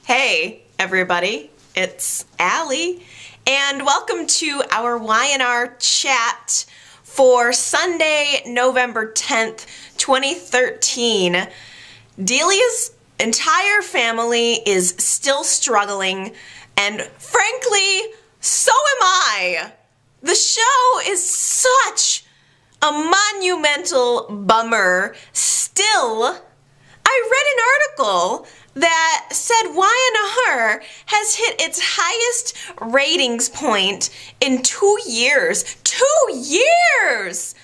Hey everybody, it's Allie, and welcome to our Y&R chat for Sunday, November 10th, 2013. Delia's entire family is still struggling, and frankly, so am I. The show is such a monumental bummer. Still, I read an article that said Y&R has hit its highest ratings point in 2 years. 2 years!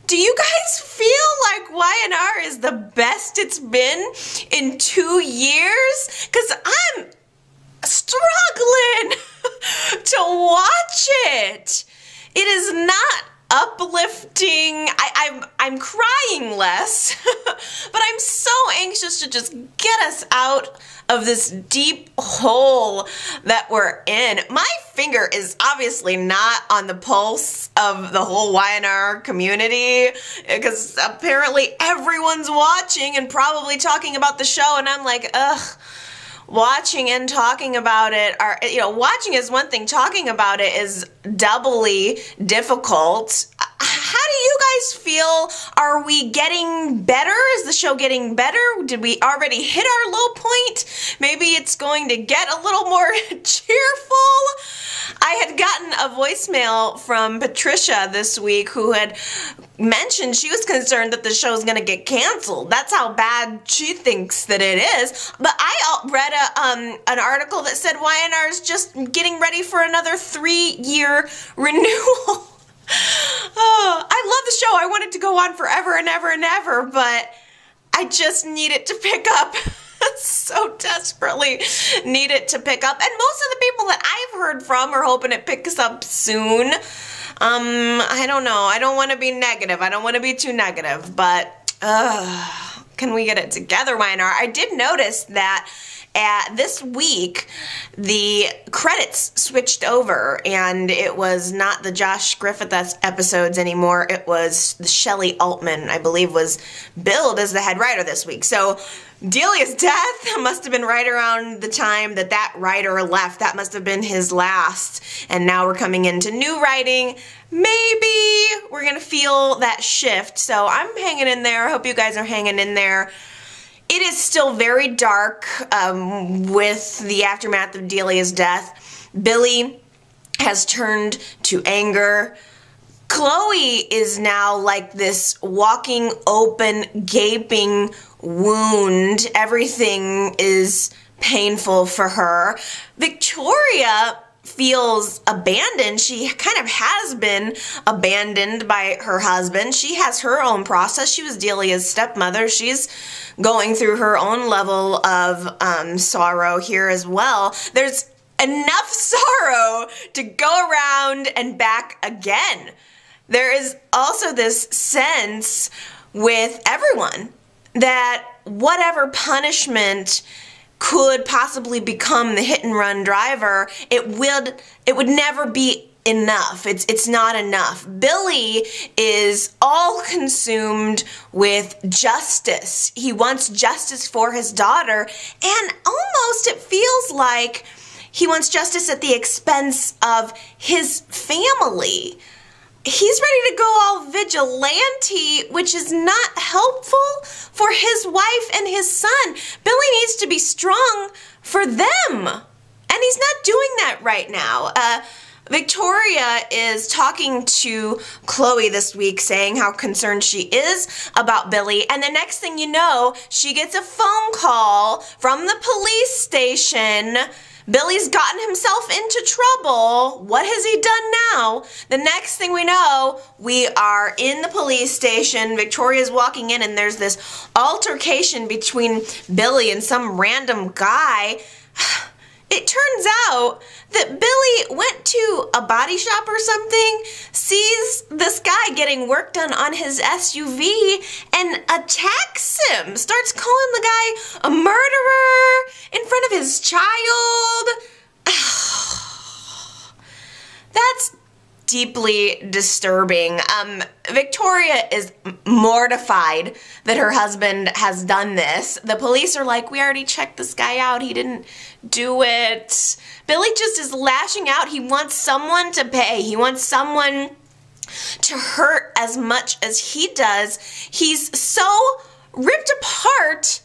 Do you guys feel like Y&R is the best it's been in 2 years? 'Cause I'm struggling to watch it. It is not uplifting. I'm crying less, but I'm so anxious to just get us out of this deep hole that we're in. My finger is obviously not on the pulse of the whole Y&R community because apparently everyone's watching and probably talking about the show, and I'm like, ugh. Watching and talking about it are, watching is one thing, talking about it is doubly difficult. How do you guys feel? Are we getting better? Is the show getting better? Did we already hit our low point? Maybe it's going to get a little more cheerful. I had gotten a voicemail from Patricia this week who had mentioned she was concerned that the show's going to get canceled. That's how bad she thinks that it is. But I read an article that said Y&R is just getting ready for another 3-year renewal. Oh, I love the show. I want it to go on forever and ever and ever, but I just need it to pick up. So desperately need it to pick up. And most of the people that I've heard from are hoping it picks up soon. I don't know. I don't want to be negative. I don't want to be too negative, but can we get it together, Y&R? I did notice that this week the credits switched over, and it was not the Josh Griffith episodes anymore. It was the Shelley Altman, I believe, was billed as the head writer this week. So Delia's death must have been right around the time that that writer left. That must have been his last. And now we're coming into new writing. Maybe we're going to feel that shift. So I'm hanging in there. I hope you guys are hanging in there. It is still very dark with the aftermath of Delia's death. Billy has turned to anger. Chloe is now like this walking, open, gaping wound. Everything is painful for her. Victoria feels abandoned. She kind of has been abandoned by her husband. She has her own process. She was Delia's stepmother. She's going through her own level of sorrow here as well. There's enough sorrow to go around and back again. There is also this sense with everyone that whatever punishment could possibly become the hit-and-run driver, it would never be enough. It's not enough. Billy is all consumed with justice. He wants justice for his daughter, and almost it feels like he wants justice at the expense of his family. He's ready to go all vigilante, which is not helpful for his wife and his son. Billy needs to be strong for them, and he's not doing that right now. Victoria is talking to Chloe this week, saying how concerned she is about Billy, and the next thing you know, she gets a phone call from the police station. Billy's gotten himself into trouble. What has he done now? The next thing we know, we are in the police station. Victoria's walking in, and there's this altercation between Billy and some random guy. It turns out that Billy went to a body shop or something, sees this guy getting work done on his SUV, and attacks him. Starts calling the guy a murderer in front of his child. That's deeply disturbing. Victoria is mortified that her husband has done this. The police are like, we already checked this guy out. He didn't do it. Billy just is lashing out. He wants someone to pay. He wants someone to hurt as much as he does. He's so ripped apart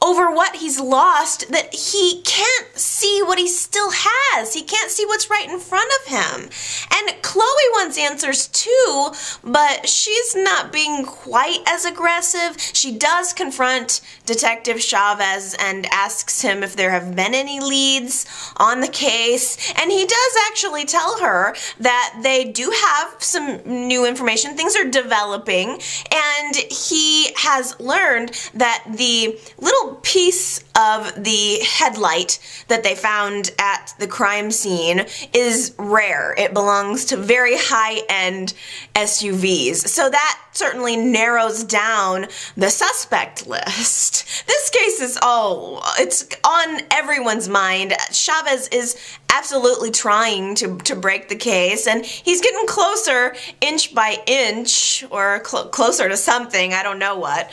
over what he's lost that he can't see what he still has. He can't see what's right in front of him. And Chloe wants answers too, but she's not being quite as aggressive. She does confront Detective Chavez and asks him if there have been any leads on the case, and he does actually tell her that they do have some new information. Things are developing, and he has learned that the little piece of the headlight that they found at the crime scene is rare. It belongs to very high-end SUVs. So that certainly narrows down the suspect list. This case is, it's on everyone's mind. Chavez is absolutely trying to break the case, and he's getting closer inch by inch, or closer to something, I don't know what.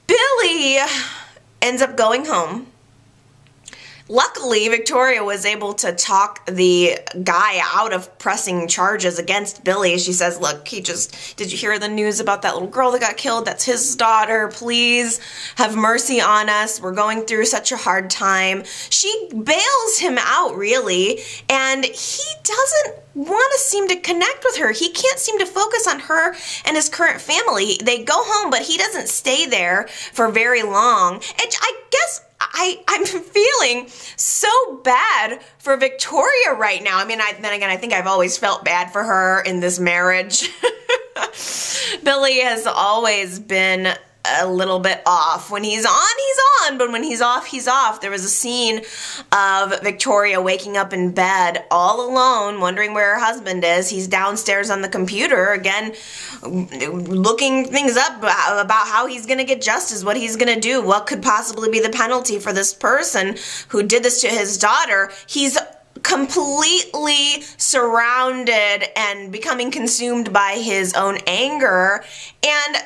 Billy ends up going home. Luckily, Victoria was able to talk the guy out of pressing charges against Billy. She says, look, did you hear the news about that little girl that got killed? That's his daughter. Please have mercy on us. We're going through such a hard time. She bails him out, really, and he doesn't want to seem to connect with her. He can't seem to focus on her and his current family. They go home, but he doesn't stay there for very long. And I guess I'm feeling so bad for Victoria right now. I mean, then again, I think I've always felt bad for her in this marriage. Billy has always been a little bit off. When he's on, he's on, but when he's off, he's off. There was a scene of Victoria waking up in bed all alone, wondering where her husband is. He's downstairs on the computer, again, looking things up about how he's gonna get justice, what he's gonna do, what could possibly be the penalty for this person who did this to his daughter. He's completely surrounded and becoming consumed by his own anger, and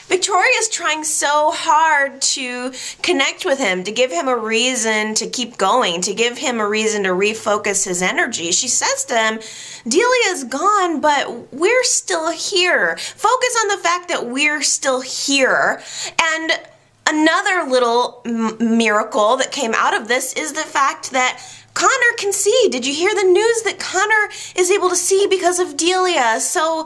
Victoria's trying so hard to connect with him, to give him a reason to keep going, to give him a reason to refocus his energy. She says to him, Delia's gone, but we're still here. Focus on the fact that we're still here. And another little miracle that came out of this is the fact that Connor can see. Did you hear the news that Connor is able to see because of Delia? So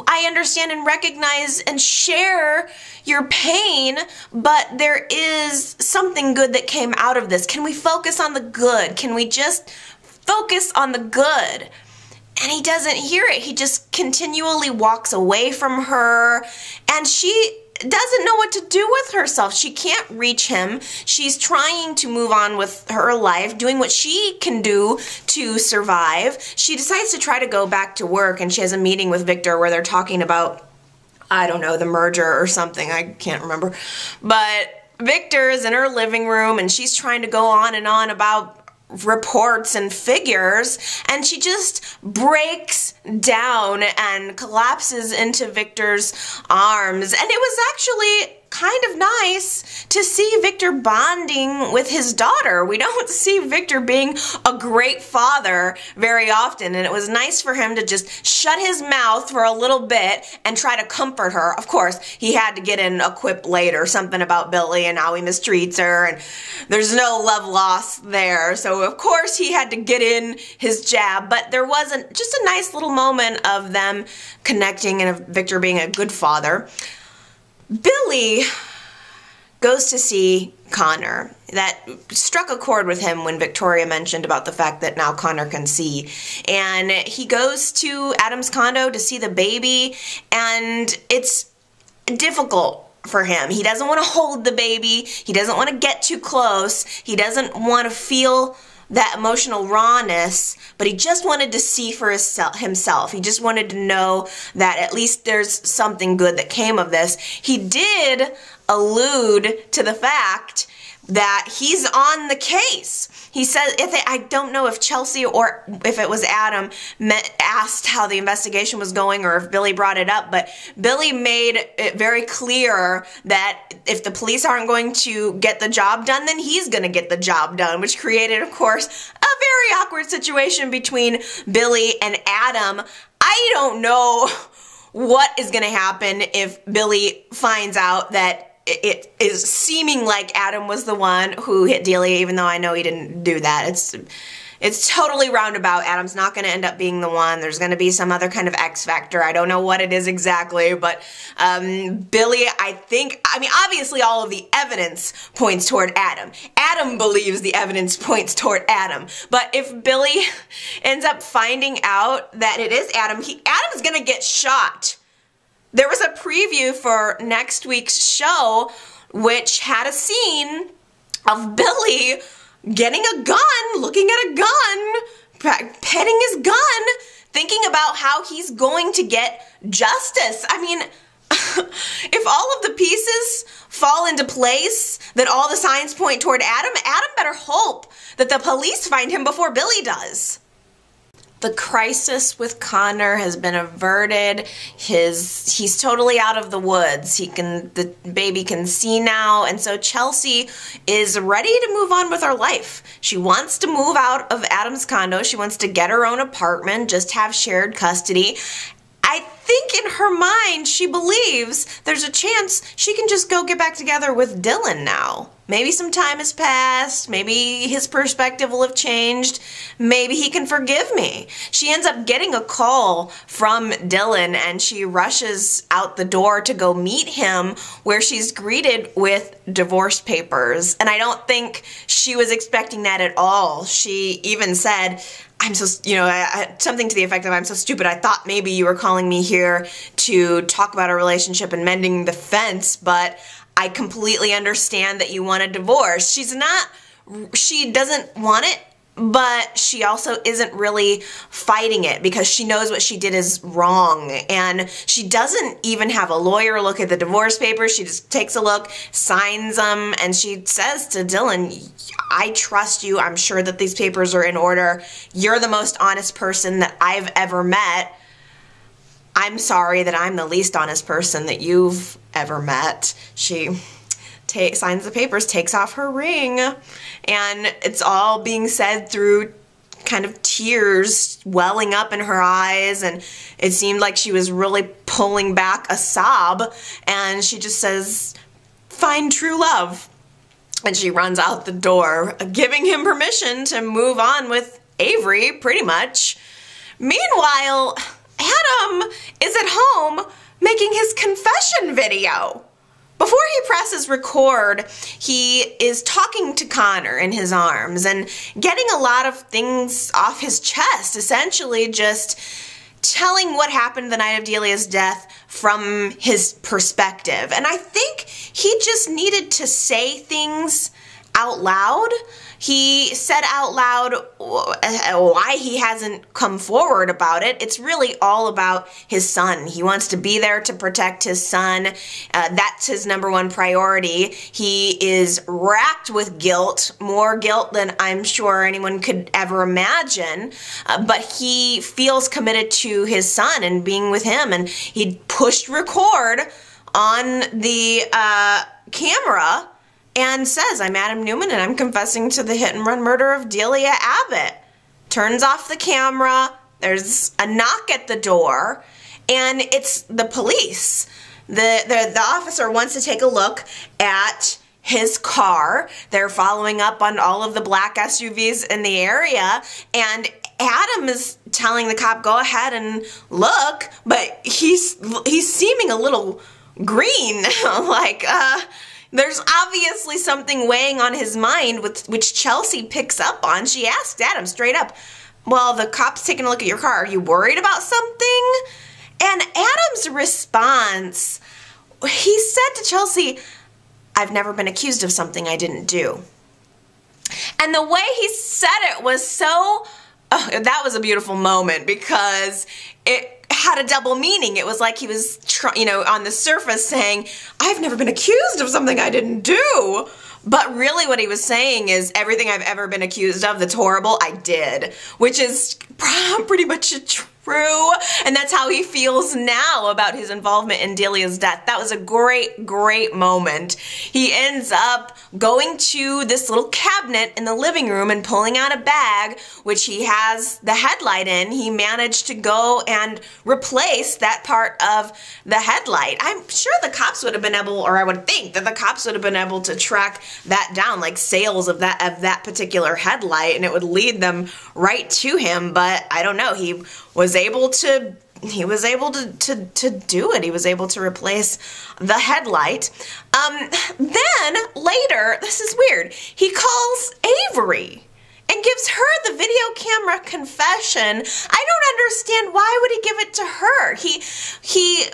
I understand and recognize and share your pain, but there is something good that came out of this. Can we focus on the good? Can we just focus on the good? And he doesn't hear it. He just continually walks away from her, and she doesn't know what to do with herself. She can't reach him. She's trying to move on with her life, doing what she can do to survive. She decides to try to go back to work, and she has a meeting with Victor where they're talking about, I don't know, the merger or something. I can't remember. But Victor is in her living room, and she's trying to go on and on about reports and figures, and she just breaks down and collapses into Victor's arms. And it was actually kind of nice to see Victor bonding with his daughter. We don't see Victor being a great father very often, and it was nice for him to just shut his mouth for a little bit and try to comfort her. Of course, he had to get in a quip later, something about Billy and how he mistreats her, and there's no love lost there. So of course he had to get in his jab, but there wasn't just a nice little moment of them connecting and of Victor being a good father. Billy goes to see Connor. That struck a chord with him when Victoria mentioned about the fact that now Connor can see. And he goes to Adam's condo to see the baby, and it's difficult for him. He doesn't want to hold the baby. He doesn't want to get too close. He doesn't want to feel that emotional rawness, but he just wanted to see for himself. He just wanted to know that at least there's something good that came of this. He did allude to the fact that he's on the case. he said, I don't know if Chelsea or if it was Adam asked how the investigation was going or if Billy brought it up, but Billy made it very clear that if the police aren't going to get the job done, then he's going to get the job done, which created, of course, a very awkward situation between Billy and Adam. I don't know what is going to happen if Billy finds out that it is seeming like Adam was the one who hit Delia, even though I know he didn't do that. It's totally roundabout. Adam's not going to end up being the one. There's going to be some other kind of X factor. I don't know what it is exactly, but Billy, obviously all of the evidence points toward Adam. Adam believes the evidence points toward Adam. But if Billy ends up finding out that it is Adam, Adam's going to get shot. There was a preview for next week's show which had a scene of Billy getting a gun, looking at a gun, petting his gun, thinking about how he's going to get justice. I mean, if all of the pieces fall into place, that all the signs point toward Adam, Adam better hope that the police find him before Billy does. The crisis with Connor has been averted. He's totally out of the woods. The baby can see now, and so Chelsea is ready to move on with her life. She wants to move out of Adam's condo. She wants to get her own apartment, just have shared custody. I think in her mind she believes there's a chance she can just go get back together with Dylan now. Maybe some time has passed, maybe his perspective will have changed, maybe he can forgive me. She ends up getting a call from Dylan and she rushes out the door to go meet him, where she's greeted with divorce papers. And I don't think she was expecting that at all. She even said, something to the effect of, I'm so stupid, I thought maybe you were calling me here to talk about a relationship and mending the fence, but I completely understand that you want a divorce. She doesn't want it, but she also isn't really fighting it because she knows what she did is wrong. And she doesn't even have a lawyer look at the divorce papers. She just takes a look, signs them, and she says to Dylan, I trust you. I'm sure that these papers are in order. You're the most honest person that I've ever met. I'm sorry that I'm the least honest person that you've ever met. She signs the papers, takes off her ring, and it's all being said through kind of tears welling up in her eyes, and it seemed like she was really pulling back a sob, and she just says, find true love. And she runs out the door, giving him permission to move on with Avery, pretty much. Meanwhile, Adam is at home making his confession video. Before he presses record, he is talking to Connor in his arms and getting a lot of things off his chest, essentially just telling what happened the night of Delia's death from his perspective. And I think he just needed to say things out loud. He said out loud why he hasn't come forward about it. It's really all about his son. He wants to be there to protect his son. That's his number one priority. He is racked with guilt, more guilt than I'm sure anyone could ever imagine. But he feels committed to his son and being with him. And he pushed record on the camera and says, I'm Adam Newman and I'm confessing to the hit and run murder of Delia Abbott. Turns off the camera, there's a knock at the door, and it's the police. The officer wants to take a look at his car. They're following up on all of the black SUVs in the area, and Adam is telling the cop, go ahead and look, but he's seeming a little green, like, there's obviously something weighing on his mind, which Chelsea picks up on. She asked Adam straight up, well, the cop's taking a look at your car. Are you worried about something? And Adam's response, he said to Chelsea, I've never been accused of something I didn't do. And the way he said it was so, that was a beautiful moment because it had a double meaning. It was like he was, on the surface saying, I've never been accused of something I didn't do. But really what he was saying is everything I've ever been accused of that's horrible, I did. Which is pretty much true. And that's how he feels now about his involvement in Delia's death. That was a great, great moment. He ends up going to this little cabinet in the living room and pulling out a bag, which he has the headlight in. He managed to go and replace that part of the headlight. I'm sure the cops would have been able, or I would think that the cops would have been able to track that down, like sales of that particular headlight, and it would lead them right to him. But I don't know, he was able to do it. He was able to replace the headlight. Then later, this is weird, he calls Avery and gives her the video camera confession. I don't understand, why would he give it to her? He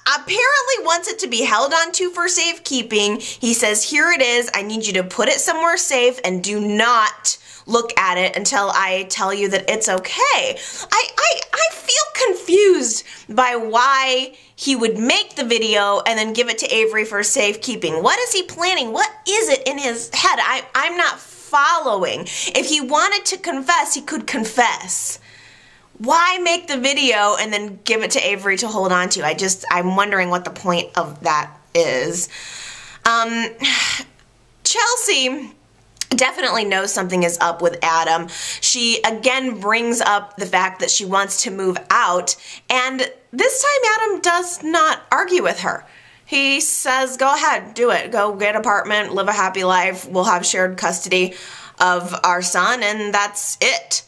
apparently wants it to be held onto for safekeeping. He says, here it is, I need you to put it somewhere safe and do not look at it until I tell you that it's okay. I feel confused by why he would make the video and then give it to Avery for safekeeping. What is he planning? What is it in his head? I'm not following. If he wanted to confess, he could confess. Why make the video and then give it to Avery to hold on to? I'm wondering what the point of that is. Chelsea definitely knows something is up with Adam. She again brings up the fact that she wants to move out, and this time Adam does not argue with her. He says, go ahead, do it. Go get an apartment, live a happy life. We'll have shared custody of our son, and that's it.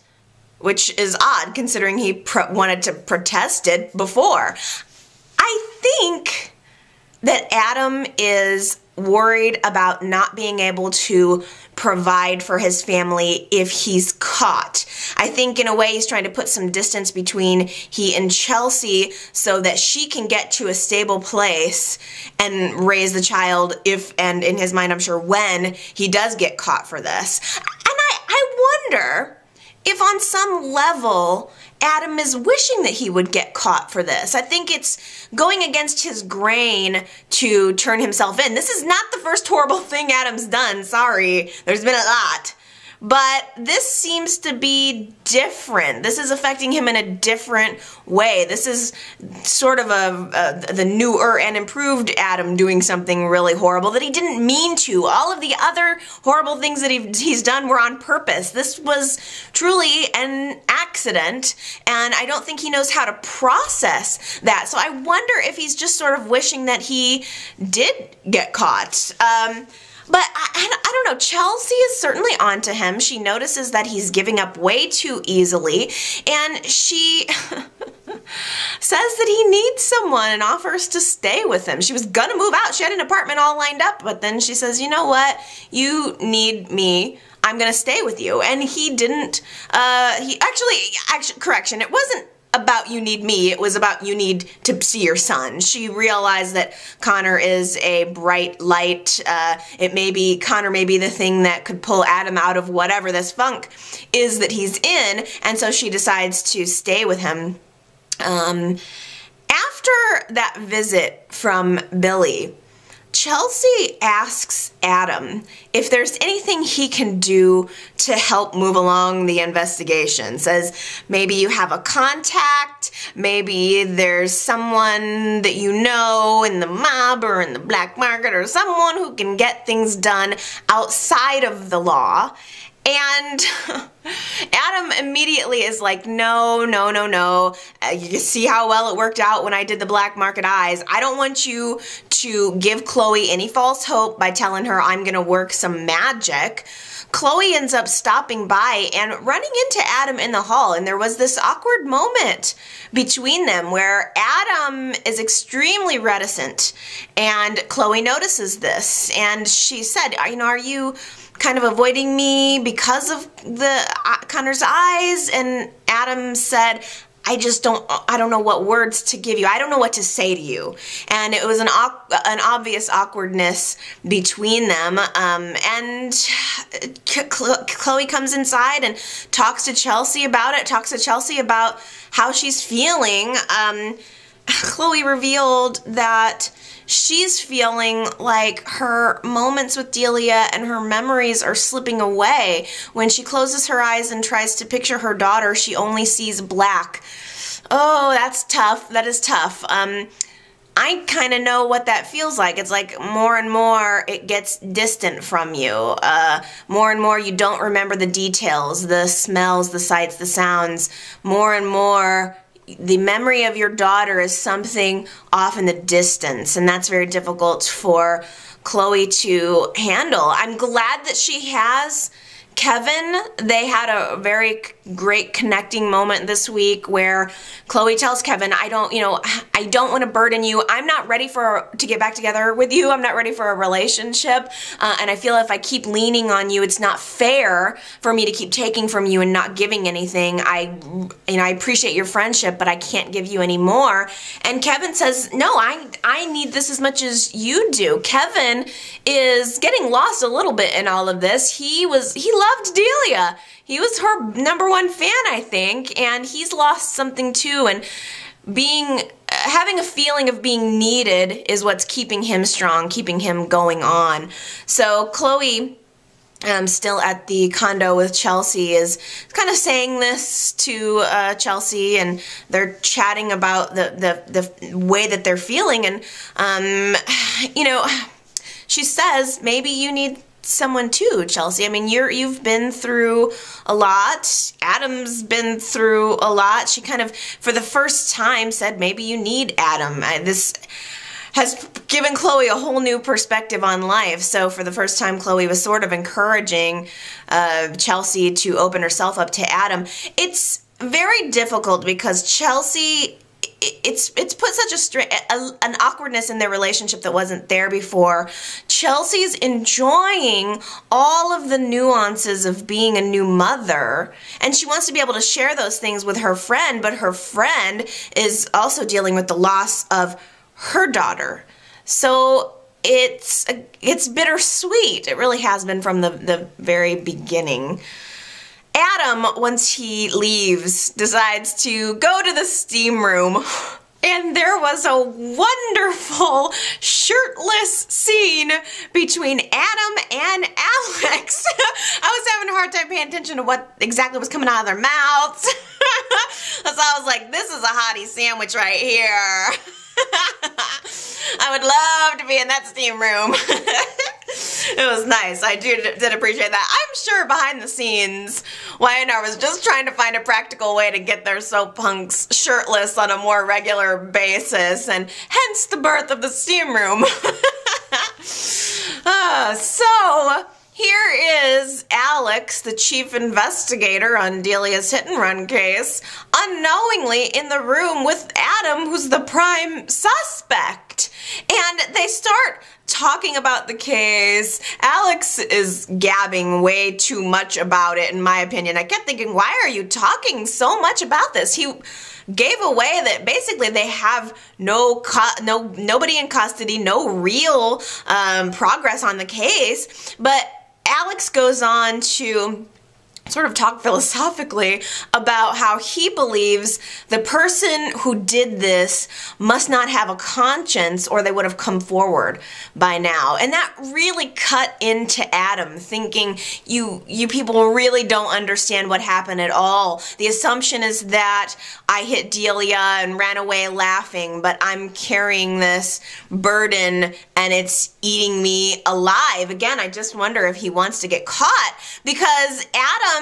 Which is odd, considering he wanted to protest it before. I think that Adam is worried about not being able to provide for his family if he's caught. I think in a way he's trying to put some distance between he and Chelsea so that she can get to a stable place and raise the child if, and in his mind I'm sure when, he does get caught for this. And I wonder if on some level Adam is wishing that he would get caught for this. I think it's going against his grain to turn himself in. This is not the first horrible thing Adam's done, sorry. There's been a lot. But this seems to be different. This is affecting him in a different way. This is sort of the newer and improved Adam doing something really horrible that he didn't mean to. All of the other horrible things that he's done were on purpose. This was truly an accident, and I don't think he knows how to process that. So I wonder if he's just sort of wishing that he did get caught. But I don't know, Chelsea is certainly onto him. She notices that he's giving up way too easily, and she says that he needs someone and offers to stay with him. She was gonna move out. She had an apartment all lined up, but then she says, you know what? You need me. I'm gonna stay with you. And he didn't, correction, it wasn't about you need me, it was about you need to see your son. She realized that Connor is a bright light. Connor may be the thing that could pull Adam out of whatever this funk is that he's in, and so she decides to stay with him. After that visit from Billy, Chelsea asks Adam if there's anything he can do to help move along the investigation. Says maybe you have a contact, maybe there's someone that you know in the mob or in the black market or someone who can get things done outside of the law. And Adam immediately is like, no, no, no, no. You see how well it worked out when I did the black market eyes. I don't want you to give Chloe any false hope by telling her I'm gonna work some magic. Chloe ends up stopping by and running into Adam in the hall, and there was this awkward moment between them where Adam is extremely reticent, and Chloe notices this, and she said, you know, are you kind of avoiding me because of Connor's eyes? And Adam said, I don't know what words to give you. I don't know what to say to you. And it was an obvious awkwardness between them. And Chloe comes inside and talks to Chelsea about it, talks to Chelsea about how she's feeling. Chloe revealed that she's feeling like her moments with Delia and her memories are slipping away. When she closes her eyes and tries to picture her daughter, she only sees black. Oh, that's tough. That is tough. I kind of know what that feels like. It's like more and more it gets distant from you. More and more you don't remember the details, the smells, the sights, the sounds. More and more the memory of your daughter is something off in the distance, and that's very difficult for Chloe to handle. I'm glad that she has Kevin. They had a very great connecting moment this week where Chloe tells Kevin, I don't want to burden you. I'm not ready to get back together with you. I'm not ready for a relationship. And I feel if I keep leaning on you, it's not fair for me to keep taking from you and not giving anything. I appreciate your friendship, but I can't give you any more. And Kevin says, no, I need this as much as you do. Kevin is getting lost a little bit in all of this. He loved Delia. He was her #1 fan, I think, and he's lost something too, and having a feeling of being needed is what's keeping him strong, keeping him going on. So Chloe, still at the condo with Chelsea, is kind of saying this to Chelsea, and they're chatting about the way that they're feeling, and she says, maybe you need someone too, Chelsea. I mean, you've been through a lot. Adam's been through a lot. She kind of, for the first time, said maybe you need Adam. This has given Chloe a whole new perspective on life. So for the first time, Chloe was sort of encouraging Chelsea to open herself up to Adam. It's very difficult because Chelsea, it's put such an awkwardness in their relationship that wasn't there before. Chelsea's enjoying all of the nuances of being a new mother, and she wants to be able to share those things with her friend, but her friend is also dealing with the loss of her daughter. So it's bittersweet. It really has been from the very beginning. Adam, once he leaves, decides to go to the steam room, and there was a wonderful shirtless scene between Adam and Alex. I was having a hard time paying attention to what exactly was coming out of their mouths. So I was like, this is a hottie sandwich right here. I would love to be in that steam room. It was nice. I did appreciate that. I'm sure behind the scenes, Y&R was just trying to find a practical way to get their soap punks shirtless on a more regular basis, and hence the birth of the steam room. So here is Alex, the chief investigator on Delia's hit-and-run case, unknowingly in the room with Adam, who's the prime suspect. And they start talking about the case. Alex is gabbing way too much about it, in my opinion. I kept thinking, why are you talking so much about this? He gave away that basically they have nobody in custody, no real progress on the case. But Alex goes on to sort of talk philosophically about how he believes the person who did this must not have a conscience, or they would have come forward by now. And that really cut into Adam, thinking you people really don't understand what happened at all. The assumption is that I hit Delia and ran away laughing, but I'm carrying this burden and it's eating me alive. Again, I just wonder if he wants to get caught, because Adam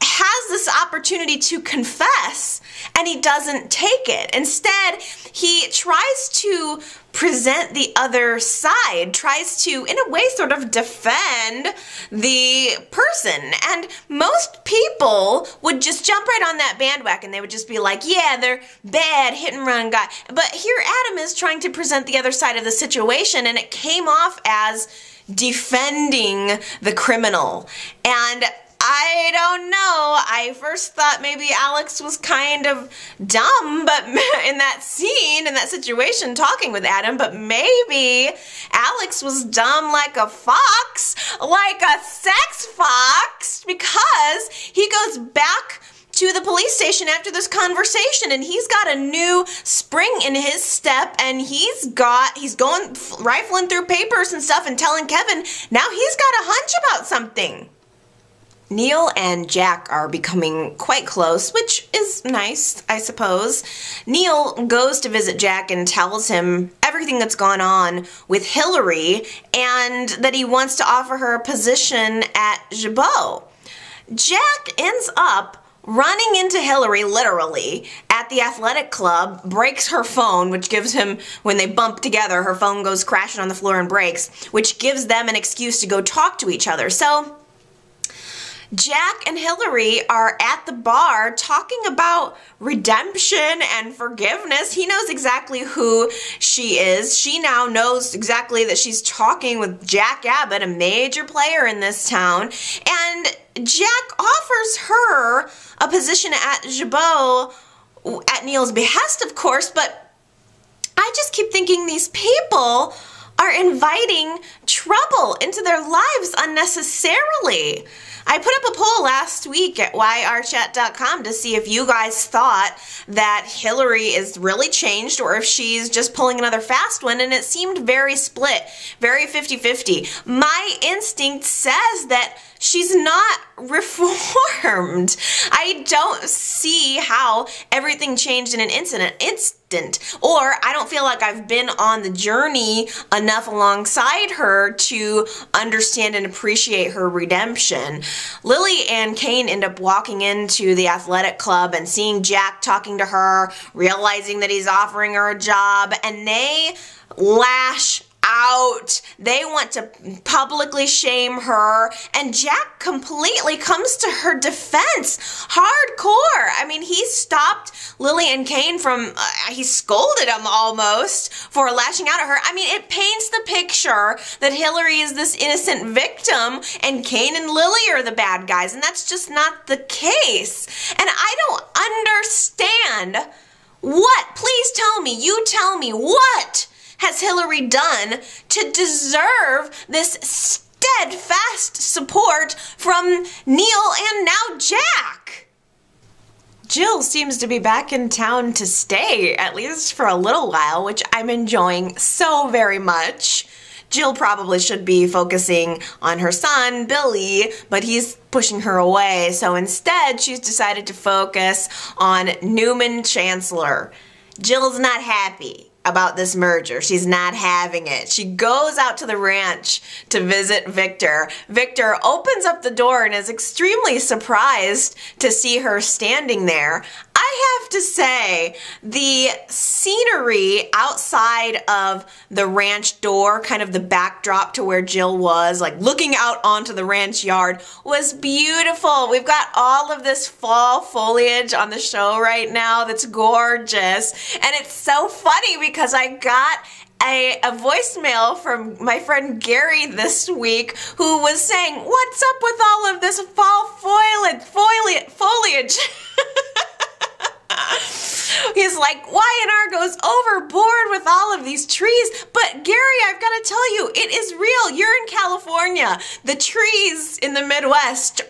has this opportunity to confess and he doesn't take it. Instead, he tries to present the other side, tries to, in a way, sort of defend the person. And most people would just jump right on that bandwagon. They would just be like, yeah, they're bad, hit-and-run guy. But here Adam is trying to present the other side of the situation, and it came off as defending the criminal. And I don't know. I first thought maybe Alex was kind of dumb, but in that scene, in that situation, talking with Adam, but maybe Alex was dumb like a fox, like a sex fox, because he goes back to the police station after this conversation, and he's got a new spring in his step, and he's going rifling through papers and stuff and telling Kevin now he's got a hunch about something. Neil and Jack are becoming quite close, which is nice, I suppose. Neil goes to visit Jack and tells him everything that's gone on with Hilary and that he wants to offer her a position at Gibeau. Jack ends up running into Hilary, literally, at the athletic club, breaks her phone, which gives him, when they bump together, her phone goes crashing on the floor and breaks, which gives them an excuse to go talk to each other. So Jack and Hilary are at the bar talking about redemption and forgiveness. He knows exactly who she is. She now knows exactly that she's talking with Jack Abbott, a major player in this town. And Jack offers her a position at Gibeau at Neil's behest, of course, but I just keep thinking these people are inviting trouble into their lives unnecessarily. I put up a poll last week at yrchat.com to see if you guys thought that Hilary is really changed or if she's just pulling another fast one, and it seemed very split, very 50-50. My instinct says that she's not reformed. I don't see how everything changed in an instant, or I don't feel like I've been on the journey enough alongside her to understand and appreciate her redemption. Lily and Kane end up walking into the athletic club and seeing Jack talking to her, realizing that he's offering her a job, and they lash out. They want to publicly shame her, and Jack completely comes to her defense. Hardcore. I mean, he stopped Lily and Kane from, he scolded them almost for lashing out at her. I mean, it paints the picture that Hilary is this innocent victim and Kane and Lily are the bad guys, and that's just not the case. And I don't understand what, please tell me, you tell me, what has Hilary done to deserve this steadfast support from Neil and now Jack? Jill seems to be back in town to stay, at least for a little while, which I'm enjoying so very much. Jill probably should be focusing on her son, Billy, but he's pushing her away, so instead she's decided to focus on Newman Chancellor. Jill's not happy about this merger. She's not having it. She goes out to the ranch to visit Victor. Victor opens up the door and is extremely surprised to see her standing there. I have to say, the scenery outside of the ranch door, kind of the backdrop to where Jill was, like looking out onto the ranch yard, was beautiful. We've got all of this fall foliage on the show right now that's gorgeous. And it's so funny because I got a voicemail from my friend Gary this week who was saying, "What's up with all of this fall foliage?" He's like, Y&R goes overboard with all of these trees. But Gary, I've got to tell you, it is real. You're in California. The trees in the Midwest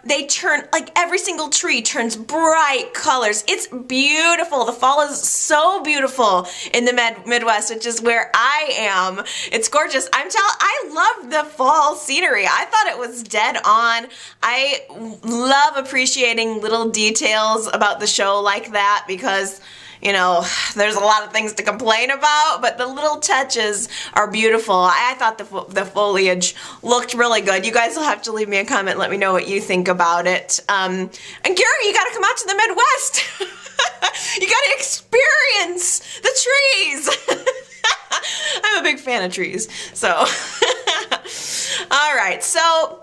they turn, like every single tree turns bright colors. It's beautiful. The fall is so beautiful in the Midwest, which is where I am. It's gorgeous. I love the fall scenery. I thought it was dead on. I love appreciating little details about the show like that because, you know, there's a lot of things to complain about, but the little touches are beautiful. I thought the foliage looked really good. You guys will have to leave me a comment, let me know what you think about it. And Gary, you gotta come out to the Midwest. You gotta experience the trees. I'm a big fan of trees, so. All right, so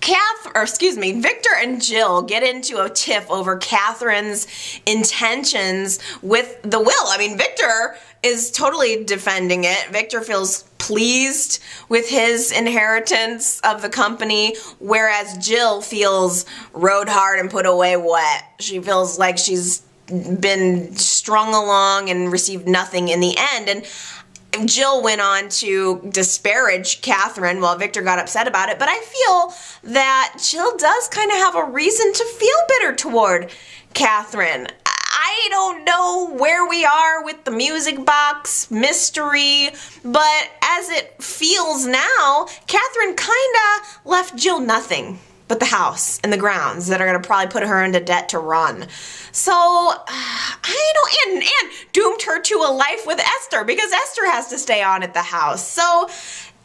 Victor and Jill get into a tiff over Catherine's intentions with the will. I mean, Victor is totally defending it. Victor feels pleased with his inheritance of the company, whereas Jill feels rode hard and put away wet. She feels like she's been strung along and received nothing in the end. And Jill went on to disparage Catherine while Victor got upset about it, but I feel that Jill does kind of have a reason to feel bitter toward Catherine. I don't know where we are with the music box mystery, but as it feels now, Catherine kinda left Jill nothing but the house and the grounds that are gonna probably put her into debt to run. So, I don't, and doomed her to a life with Esther because Esther has to stay on at the house. So,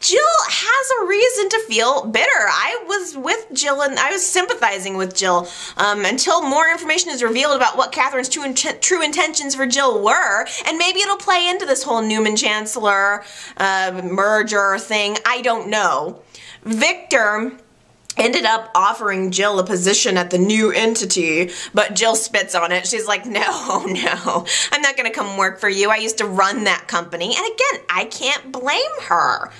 Jill has a reason to feel bitter. I was with Jill and I was sympathizing with Jill until more information is revealed about what Catherine's true intentions for Jill were, and maybe it'll play into this whole Newman Chancellor merger thing. I don't know. Victor ended up offering Jill a position at the new entity, but Jill spits on it. She's like, no, I'm not gonna come work for you. I used to run that company. And again, I can't blame her.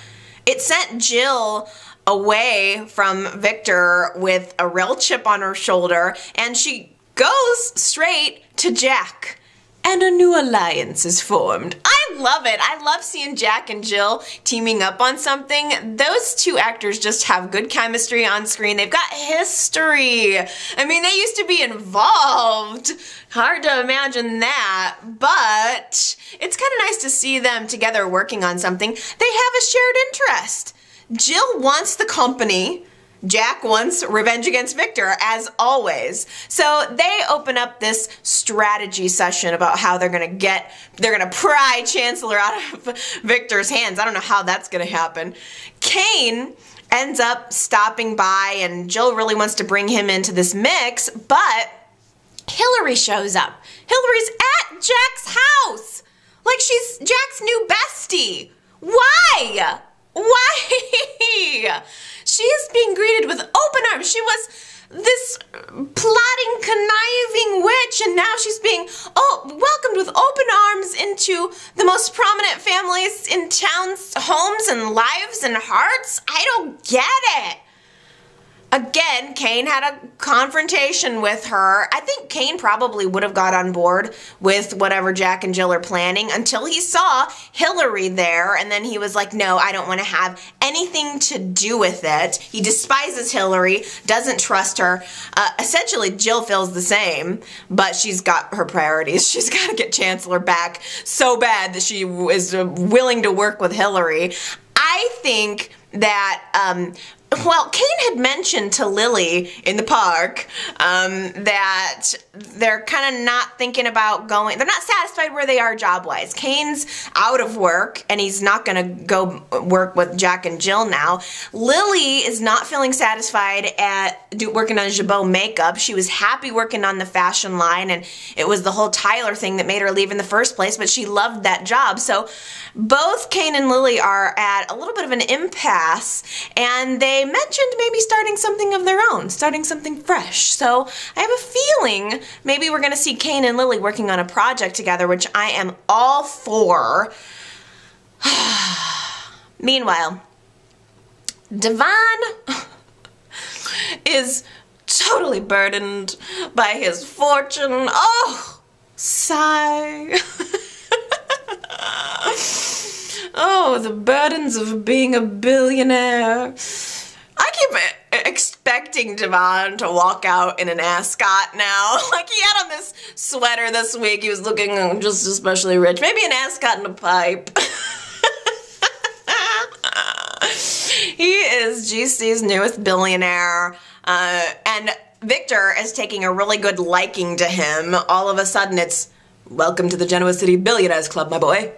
It sent Jill away from Victor with a real chip on her shoulder, and she goes straight to Jack. And a new alliance is formed. I love it. I love seeing Jack and Jill teaming up on something. Those two actors just have good chemistry on screen. They've got history. I mean, they used to be involved. Hard to imagine that, but it's kind of nice to see them together working on something. They have a shared interest. Jill wants the company. Jack wants revenge against Victor, as always. So they open up this strategy session about how they're gonna pry Chancellor out of Victor's hands. I don't know how that's gonna happen. Kane ends up stopping by, and Jill really wants to bring him into this mix, but Hilary shows up. Hilary's at Jack's house. Like she's Jack's new bestie. Why? Why? She is being greeted with open arms. She was this plotting, conniving witch, and now she's being welcomed with open arms into the most prominent families in town's homes and lives and hearts. I don't get it. Again, Kane had a confrontation with her. I think Kane probably would have got on board with whatever Jack and Jill are planning until he saw Hilary there, and then he was like, no, I don't want to have anything to do with it. He despises Hilary, doesn't trust her. Essentially, Jill feels the same, but she's got her priorities. She's got to get Chancellor back so bad that she is willing to work with Hilary. I think that well, Kane had mentioned to Lily in the park that they're kind of not thinking about going, they're not satisfied where they are job-wise. Kane's out of work, and he's not going to go work with Jack and Jill now. Lily is not feeling satisfied at working on Jabot makeup. She was happy working on the fashion line, and it was the whole Tyler thing that made her leave in the first place, but she loved that job. So both Kane and Lily are at a little bit of an impasse, and they mentioned maybe starting something of their own, starting something fresh. So I have a feeling maybe we're going to see Kane and Lily working on a project together, which I am all for. Meanwhile, Devon is totally burdened by his fortune. Oh, sigh. Oh, the burdens of being a billionaire. I keep expecting Devon to walk out in an ascot now. Like, he had on this sweater this week. He was looking just especially rich. Maybe an ascot and a pipe. He is GC's newest billionaire. And Victor is taking a really good liking to him. All of a sudden, it's, welcome to the Genoa City Billionaires Club, my boy.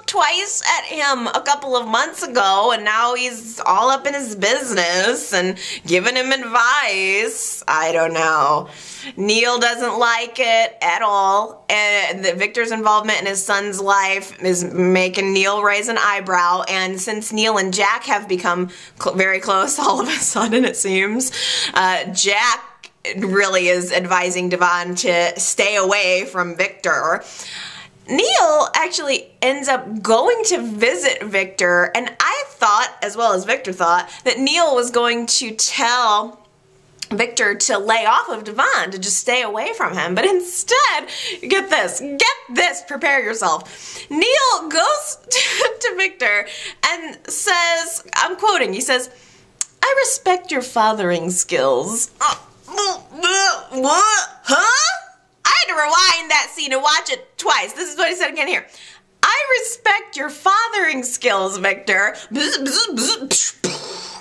Twice at him a couple of months ago, and now he's all up in his business and giving him advice. I don't know. Neil doesn't like it at all, and Victor's involvement in his son's life is making Neil raise an eyebrow, and since Neil and Jack have become very close all of a sudden, it seems, Jack really is advising Devon to stay away from Victor. Neil actually ends up going to visit Victor, and I thought, as well as Victor thought, that Neil was going to tell Victor to lay off of Devon, to just stay away from him. But instead, get this, prepare yourself. Neil goes to Victor and says, I'm quoting, he says, "I respect your fathering skills." What? Huh? I had to rewind that scene and watch it twice. This is what he said again here. "I respect your fathering skills, Victor."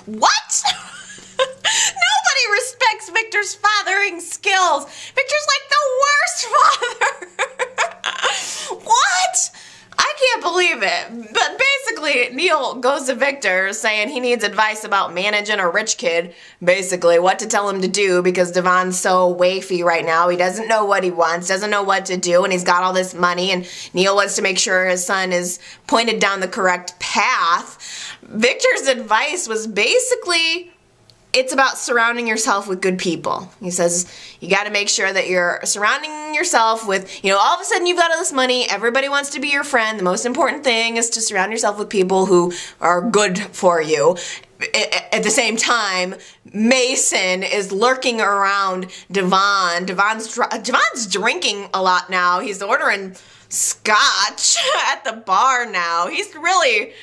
What? Nobody respects Victor's fathering skills. Victor's like the worst father. What? I can't believe it. But basically, Neil goes to Victor saying he needs advice about managing a rich kid. Basically, what to tell him to do, because Devon's so wafy right now. He doesn't know what he wants, doesn't know what to do, and he's got all this money, and Neil wants to make sure his son is pointed down the correct path. Victor's advice was basically, it's about surrounding yourself with good people. He says you got to make sure that you're surrounding yourself with, all of a sudden you've got all this money, everybody wants to be your friend. The most important thing is to surround yourself with people who are good for you. At the same time, Mason is lurking around Devon. Devon's drinking a lot now. He's ordering scotch at the bar now. He's turning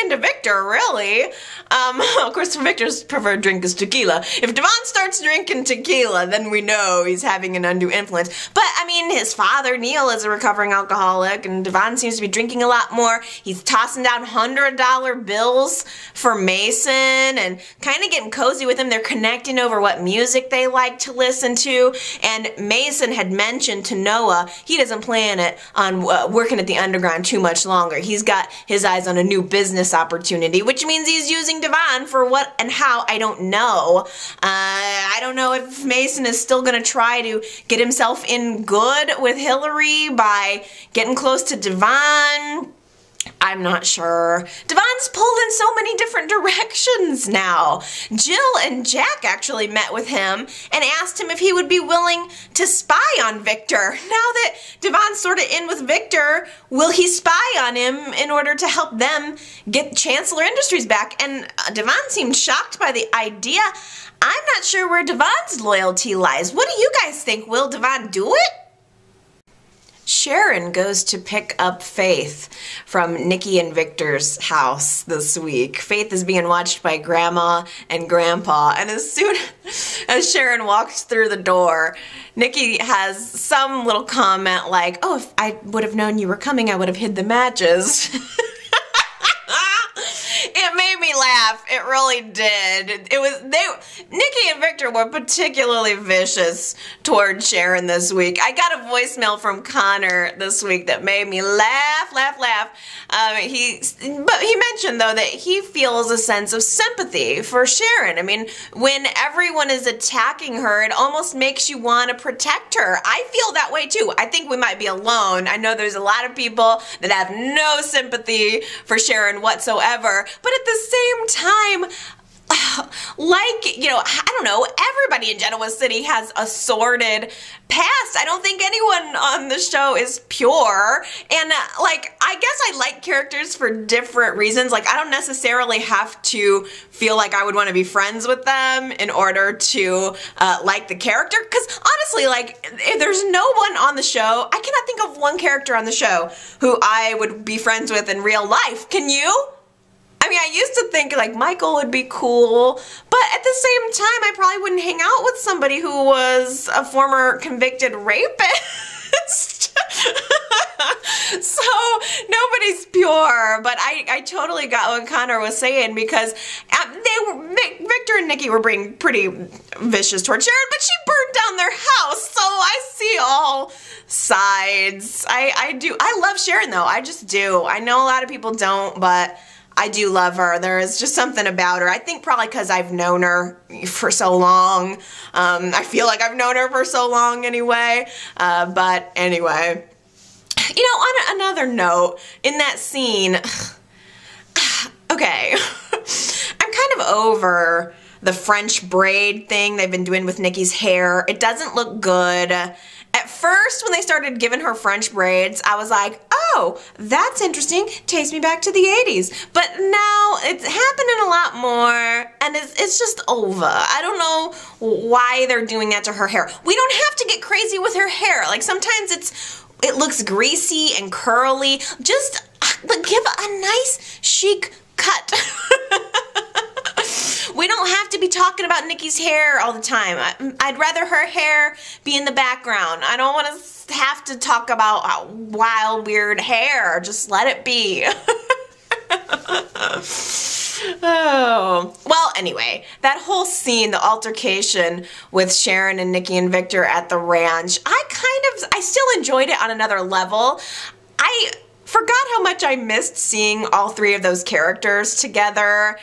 into Victor, really. Of course, Victor's preferred drink is tequila. If Devon starts drinking tequila, then we know he's having an undue influence. But, his father, Neil, is a recovering alcoholic, and Devon seems to be drinking a lot more. He's tossing down $100 bills for Mason and kind of getting cozy with him. They're connecting over what music they like to listen to. And Mason had mentioned to Noah he doesn't plan it on working at the underground too much longer. He's got his eyes on a new business opportunity, which means he's using Devon for what and how, I don't know. I don't know if Mason is still going to try to get himself in good with Hilary by getting close to Devon. I'm not sure. Devon's pulled in so many different directions now. Jill and Jack actually met with him and asked him if he would be willing to spy on Victor. Now that Devon's sort of in with Victor, will he spy on him in order to help them get Chancellor Industries back? And Devon seemed shocked by the idea. I'm not sure where Devon's loyalty lies. What do you guys think? Will Devon do it? Sharon goes to pick up Faith from Nikki and Victor's house this week. Faith is being watched by Grandma and Grandpa, and as soon as Sharon walks through the door, Nikki has some little comment like, "Oh, if I would have known you were coming, I would have hid the matches." It made me laugh. It really did. Nikki and Victor were particularly vicious toward Sharon this week. I got a voicemail from Connor this week that made me laugh. He mentioned though that he feels a sense of sympathy for Sharon. When everyone is attacking her, it almost makes you want to protect her. I feel that way too. I think we might be alone. I know there's a lot of people that have no sympathy for Sharon whatsoever. But at the same time, I don't know, everybody in Genoa City has a sordid past. I don't think anyone on the show is pure. And, I guess I like characters for different reasons. I don't necessarily have to feel like I would want to be friends with them in order to like the character. Because, honestly, if there's no one on the show, I cannot think of one character on the show who I would be friends with in real life. Can you? I used to think Michael would be cool, but at the same time, I probably wouldn't hang out with somebody who was a former convicted rapist. So nobody's pure, but I totally got what Connor was saying, because Victor and Nikki were being pretty vicious towards Sharon, but she burned down their house, so I see all sides. I love Sharon though, I just do. I know a lot of people don't, but I do love her. There is just something about her. I think probably because I've known her for so long. I feel like I've known her for so long anyway. But anyway. On another note, in that scene, okay, I'm kind of over the French braid thing they've been doing with Nikki's hair. It doesn't look good. At first, when they started giving her French braids, I was like, oh, that's interesting. Takes me back to the 80s. But now it's happening a lot more, and it's just over. I don't know why they're doing that to her hair. We don't have to get crazy with her hair. Like, sometimes it looks greasy and curly. Just give a nice chic cut. We don't have to be talking about Nikki's hair all the time. I'd rather her hair be in the background. I don't want to have to talk about wild, weird hair. Just let it be. Oh. Well, anyway, that whole scene, the altercation with Sharon and Nikki and Victor at the ranch, I still enjoyed it on another level. I forgot how much I missed seeing all three of those characters together.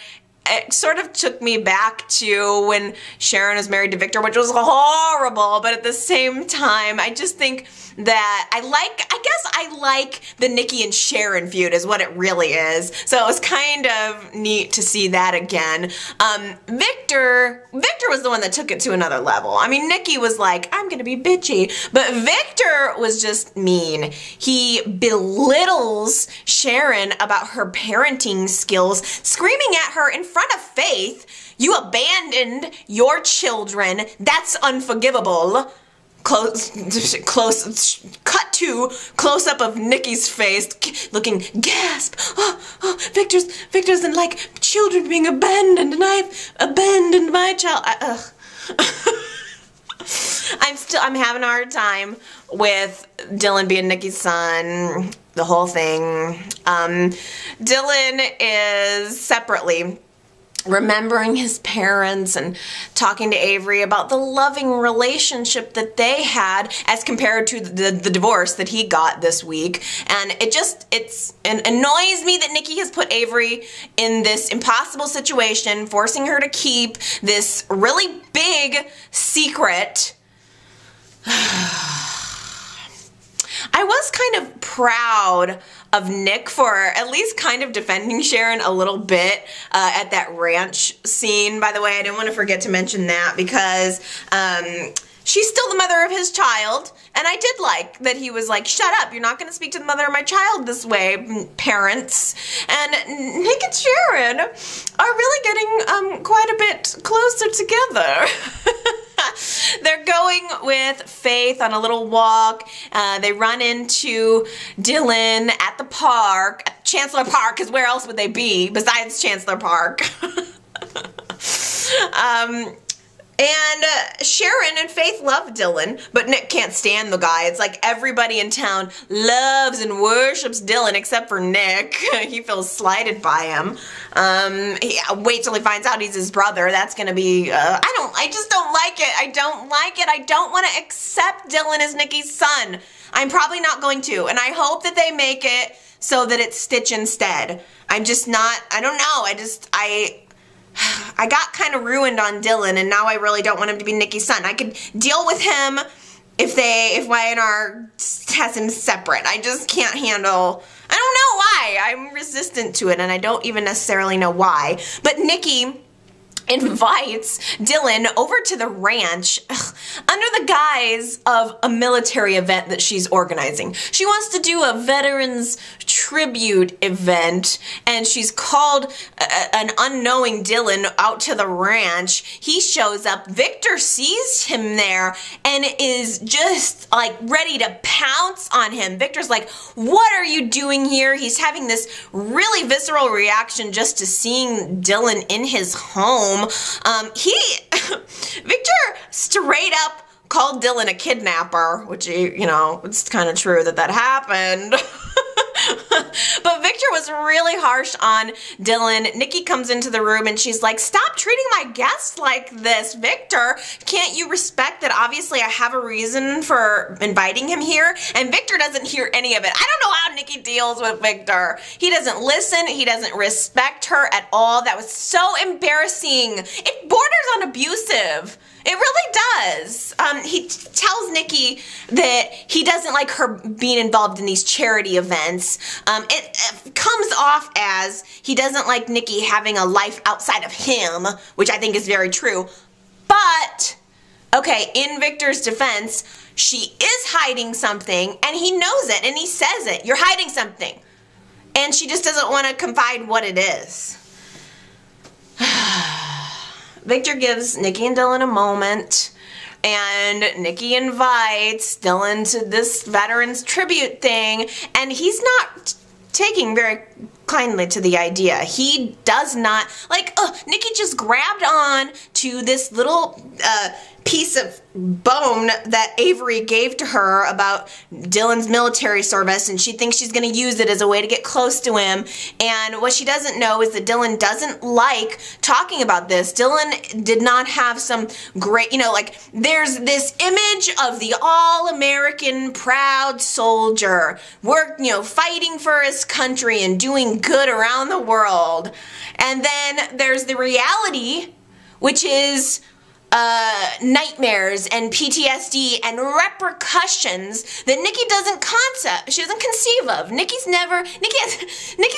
It sort of took me back to when Sharon was married to Victor, which was horrible, but at the same time, I just think that I like the Nikki and Sharon feud is what it really is. So it was kind of neat to see that again. Victor was the one that took it to another level. I mean, Nikki was like, I'm gonna be bitchy, but Victor was just mean. He belittles Sharon about her parenting skills, screaming at her in front of Faith, "You abandoned your children. That's unforgivable." Close up of Nikki's face, looking gasp. Oh, Victor's in like children being abandoned, and I've abandoned my child. I'm having a hard time with Dylan being Nikki's son, the whole thing. Dylan is separately remembering his parents and talking to Avery about the loving relationship that they had as compared to the divorce that he got this week. And it annoys me that Nikki has put Avery in this impossible situation, forcing her to keep this really big secret. I was kind of proud of Nick for at least kind of defending Sharon a little bit at that ranch scene. By the way, I didn't want to forget to mention that because she's still the mother of his child, and I did like that he was like, shut up, you're not going to speak to the mother of my child this way, parents. And Nick and Sharon are really getting quite a bit closer together. They're going with Faith on a little walk. They run into Dylan at the park, at Chancellor Park, because where else would they be besides Chancellor Park? And Sharon and Faith love Dylan, but Nick can't stand the guy. It's like everybody in town loves and worships Dylan except for Nick. He feels slighted by him. Wait till he finds out he's his brother. That's gonna be, I just don't like it. I don't like it. I don't want to accept Dylan as Nikki's son. I'm probably not going to, and I hope that they make it so that it's Stitch instead. I'm just not, I don't know, I got kind of ruined on Dylan, and now I really don't want him to be Nikki's son. I could deal with him if Y&R has him separate. I just can't handle, I don't know why. I'm resistant to it, and I don't even necessarily know why. But Nikki invites Dylan over to the ranch under the guise of a military event that she's organizing. She wants to do a veterans tribute event, and she's called an unknowing Dylan out to the ranch. He shows up, Victor sees him there and is just like ready to pounce on him. Victor's like, what are you doing here? He's having this really visceral reaction just to seeing Dylan in his home. Victor straight up called Dylan a kidnapper, which, it's kind of true that happened. But Victor was really harsh on Dylan. Nikki comes into the room and she's like, stop treating my guests like this, Victor. Can't you respect that obviously I have a reason for inviting him here? And Victor doesn't hear any of it. I don't know how Nikki deals with Victor. He doesn't listen. He doesn't respect her at all. That was so embarrassing. It borders on abusive. It really does. He tells Nikki that he doesn't like her being involved in these charity events. It comes off as he doesn't like Nikki having a life outside of him, which I think is very true. But, okay, in Victor's defense, she is hiding something, and he knows it, and he says it. You're hiding something. And she just doesn't want to confide what it is. Victor gives Nikki and Dylan a moment, and Nikki invites Dylan to this veterans tribute thing, and he's not taking very kindly to the idea. He does not, like, Nikki just grabbed on to this little piece of bone that Avery gave to her about Dylan's military service, and she thinks she's going to use it as a way to get close to him. And what she doesn't know is that Dylan doesn't like talking about this. Dylan did not have some great, you know, like, there's this image of the all-American proud soldier, fighting for his country and doing good around the world. And then there's the reality, which is nightmares and PTSD and repercussions that Nikki she doesn't conceive of. Nikki's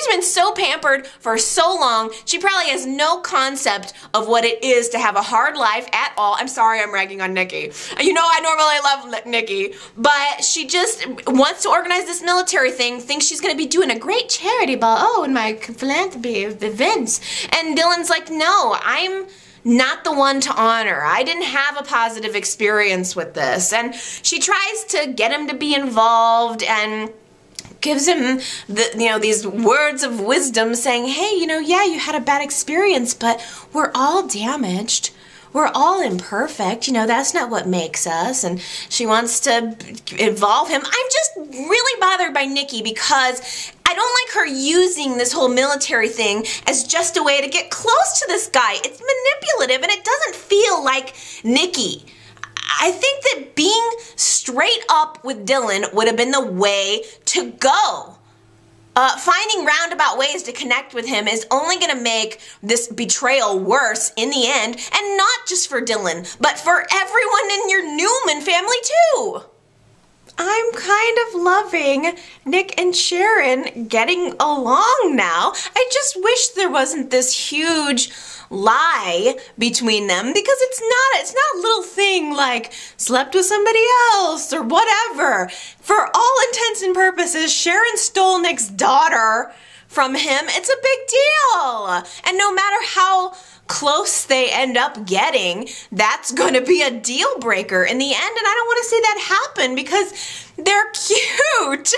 been so pampered for so long, she probably has no concept of what it is to have a hard life at all. I'm sorry I'm ragging on Nikki. You know I normally love Nikki, but she just wants to organize this military thing, thinks she's going to be doing a great charity ball, in my philanthropy events. And Dylan's like, no, I'm not the one to honor. I didn't have a positive experience with this. And she tries to get him to be involved and gives him these words of wisdom saying, hey, yeah, you had a bad experience, but we're all damaged. We're all imperfect, that's not what makes us. And she wants to involve him. I'm just really bothered by Nikki because I don't like her using this whole military thing as just a way to get close to this guy. It's manipulative and it doesn't feel like Nikki. I think that being straight up with Dylan would have been the way to go. Finding roundabout ways to connect with him is only going to make this betrayal worse in the end, and not just for Dylan, but for everyone in your Newman family too. I'm kind of loving Nick and Sharon getting along now. I just wish there wasn't this huge lie between them, because it's not a little thing like slept with somebody else or whatever. For all intents and purposes, Sharon stole Nick's daughter from him. It's a big deal. And no matter how close they end up getting, that's going to be a deal breaker in the end, and I don't want to see that happen because they're cute,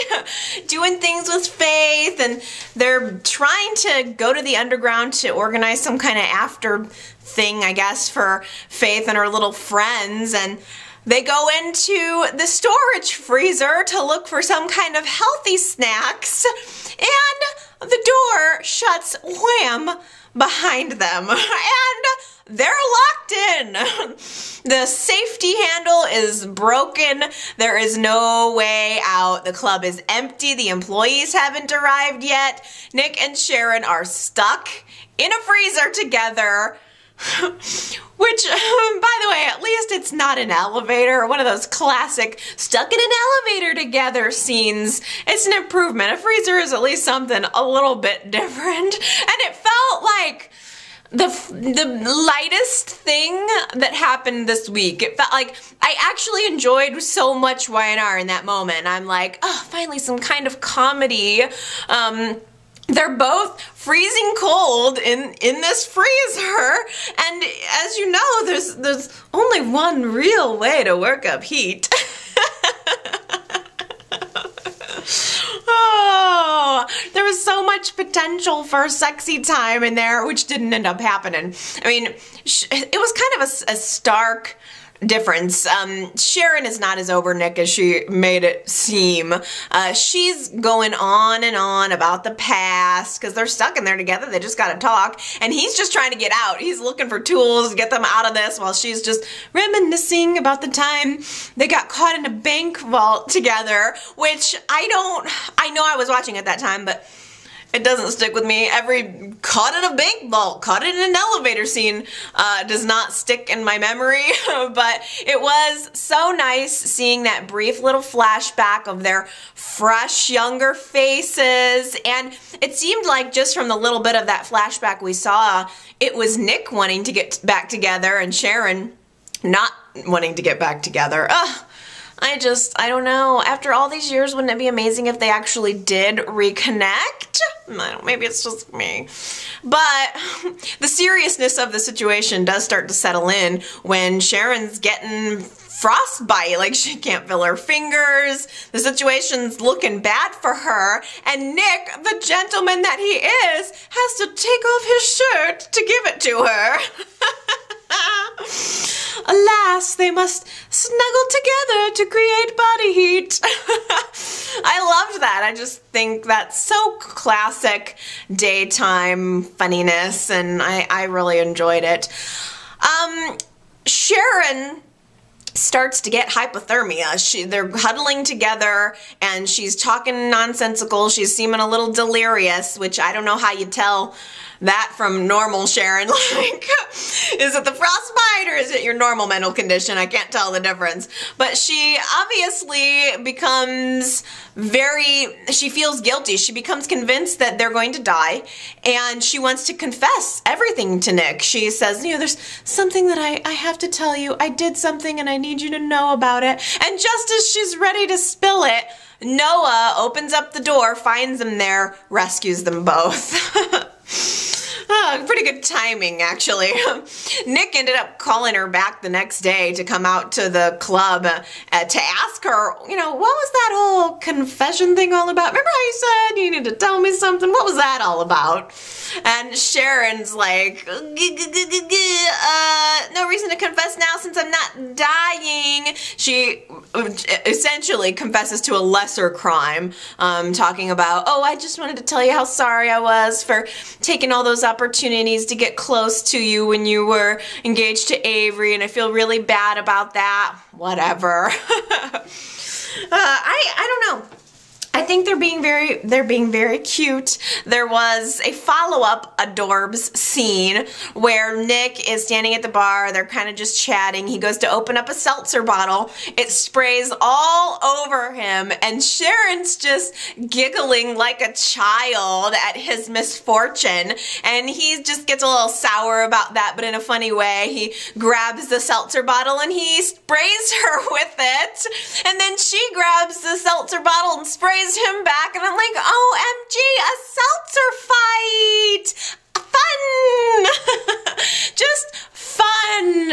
doing things with Faith, and they're trying to go to the underground to organize some kind of after thing, I guess, for Faith and her little friends, and they go into the storage freezer to look for some kind of healthy snacks, and the door shuts wham behind them, and they're locked in. The safety handle is broken. There is no way out. The club is empty. The employees haven't arrived yet. Nick and Sharon are stuck in a freezer together, which, by the way, at least it's not an elevator, one of those classic stuck in an elevator together scenes. It's an improvement. A freezer is at least something a little bit different, and it felt like the lightest thing that happened this week. It felt like I actually enjoyed so much Y&R in that moment. I'm like, oh, finally some kind of comedy. They're both freezing cold in this freezer, and as you know, there's only one real way to work up heat. Oh, there was so much potential for sexy time in there, which didn't end up happening. I mean, it was kind of a stark difference. Sharon is not as over Nick as she made it seem. She's going on and on about the past because they're stuck in there together. They just gotta talk, and he's just trying to get out. He's looking for tools to get them out of this, while she's just reminiscing about the time they got caught in a bank vault together, which I know I was watching at that time, but it doesn't stick with me. Every caught in a bank vault, caught in an elevator scene does not stick in my memory, but it was so nice seeing that brief little flashback of their fresh, younger faces, and it seemed like just from the little bit of that flashback we saw, it was Nick wanting to get back together and Sharon not wanting to get back together. Ugh. I don't know. After all these years, wouldn't it be amazing if they actually did reconnect? I don't know, maybe it's just me. But the seriousness of the situation does start to settle in when Sharon's getting frostbite, like she can't feel her fingers. The situation's looking bad for her, and Nick, the gentleman that he is, has to take off his shirt to give it to her. Alas, they must snuggle together to create body heat. I loved that. I just think that's so classic daytime funniness, and I really enjoyed it. Sharon starts to get hypothermia. They're huddling together and she's talking nonsensical. She's seeming a little delirious, which I don't know how you tell that from normal Sharon. Like, is it the frostbite or is it your normal mental condition? I can't tell the difference. But she obviously becomes she feels guilty. She becomes convinced that they're going to die, and she wants to confess everything to Nick. She says, you know, there's something that I have to tell you. I did something and I need you to know about it. And just as she's ready to spill it, Noah opens up the door, finds them there, rescues them both. Pretty good timing, actually. Nick ended up calling her back the next day to come out to the club to ask her, you know, what was that whole confession thing all about? Remember how you said you need to tell me something? What was that all about? And Sharon's like, no reason to confess now since I'm not dying. She essentially confesses to a lesser crime, talking about, oh, I just wanted to tell you how sorry I was for taking all those opportunities to get close to you when you were engaged to Avery, and I feel really bad about that. Whatever. I don't know. I think they're being very cute. There was a follow-up adorbs scene where Nick is standing at the bar. They're kind of just chatting. He goes to open up a seltzer bottle. It sprays all over him, and Sharon's just giggling like a child at his misfortune, and he just gets a little sour about that, but in a funny way. He grabs the seltzer bottle and he sprays her with it, and then she grabs the seltzer bottle and sprays him back, and I'm like, OMG, a seltzer fight! Fun! Just fun!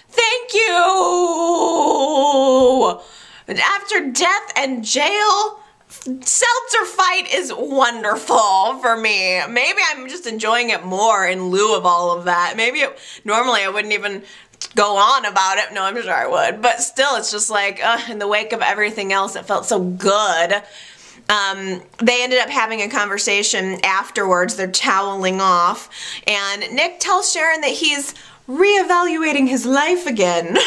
Thank you! After death and jail, seltzer fight is wonderful for me. Maybe I'm just enjoying it more in lieu of all of that. Maybe normally I wouldn't even go on about it. No, I'm sure I would. But still, it's just like, in the wake of everything else, it felt so good. They ended up having a conversation afterwards. They're toweling off. And Nick tells Sharon that he's reevaluating his life again.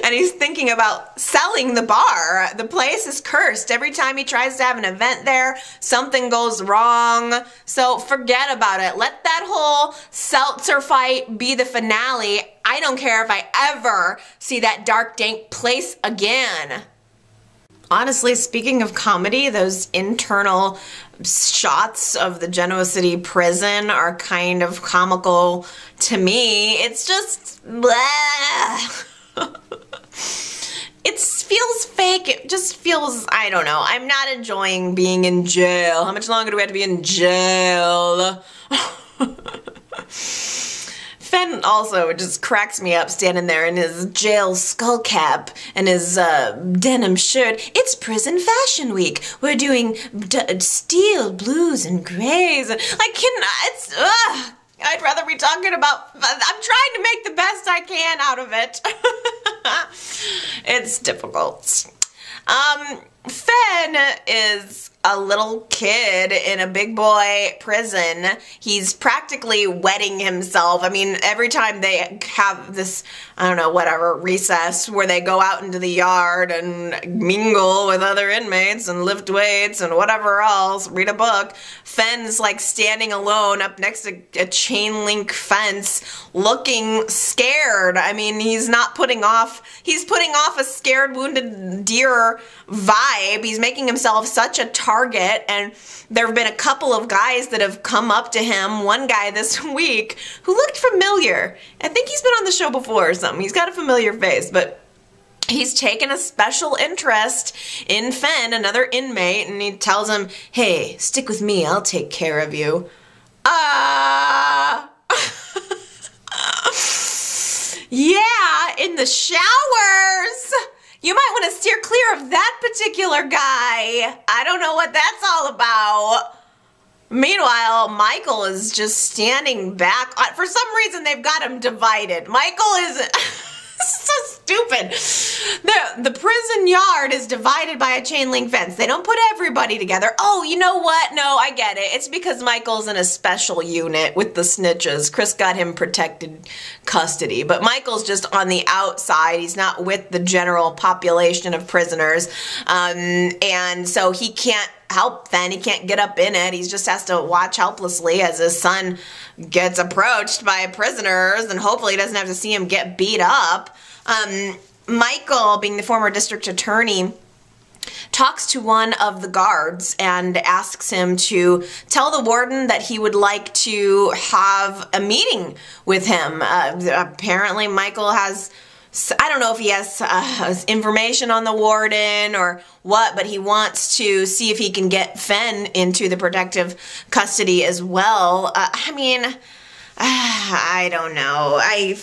And he's thinking about selling the bar. The place is cursed. Every time he tries to have an event there, something goes wrong. So forget about it. Let that whole seltzer fight be the finale. I don't care if I ever see that dark, dank place again. Honestly, speaking of comedy, those internal shots of the Genoa City prison are kind of comical to me. It's just bleh. It feels fake. It just feels, I don't know. I'm not enjoying being in jail. How much longer do we have to be in jail? Fenn also just cracks me up standing there in his jail skull cap and his denim shirt. It's prison fashion week. We're doing steel blues and grays. And I'd rather be talking about, I'm trying to make the best I can out of it. It's difficult. Fenn is a little kid in a big boy prison. He's practically wetting himself. I mean, every time they have this, I don't know, whatever, recess where they go out into the yard and mingle with other inmates and lift weights and whatever else, read a book, Fenn's like standing alone up next to a chain link fence looking scared. I mean, he's putting off a scared wounded deer vibe. He's making himself such a target, and there have been a couple of guys that have come up to him. One guy this week who looked familiar. I think he's been on the show before or something. He's got a familiar face, but he's taken a special interest in Fenn, another inmate, and he tells him, hey, stick with me, I'll take care of you. Yeah, in the showers. You might want to steer clear of that particular guy. I don't know what that's all about. Meanwhile, Michael is just standing back. For some reason, they've got him divided. Michael is so stupid. The prison yard is divided by a chain link fence. They don't put everybody together. Oh, you know what? No, I get it. It's because Michael's in a special unit with the snitches. Chris got him protected custody, but Michael's just on the outside. He's not with the general population of prisoners, and so he can't help Fenn. He can't get up in it. He just has to watch helplessly as his son gets approached by prisoners, and hopefully he doesn't have to see him get beat up. Michael, being the former district attorney, talks to one of the guards and asks him to tell the warden that he would like to have a meeting with him. Apparently Michael has, I don't know if he has information on the warden or what, but he wants to see if he can get Fenn into the protective custody as well. I don't know. I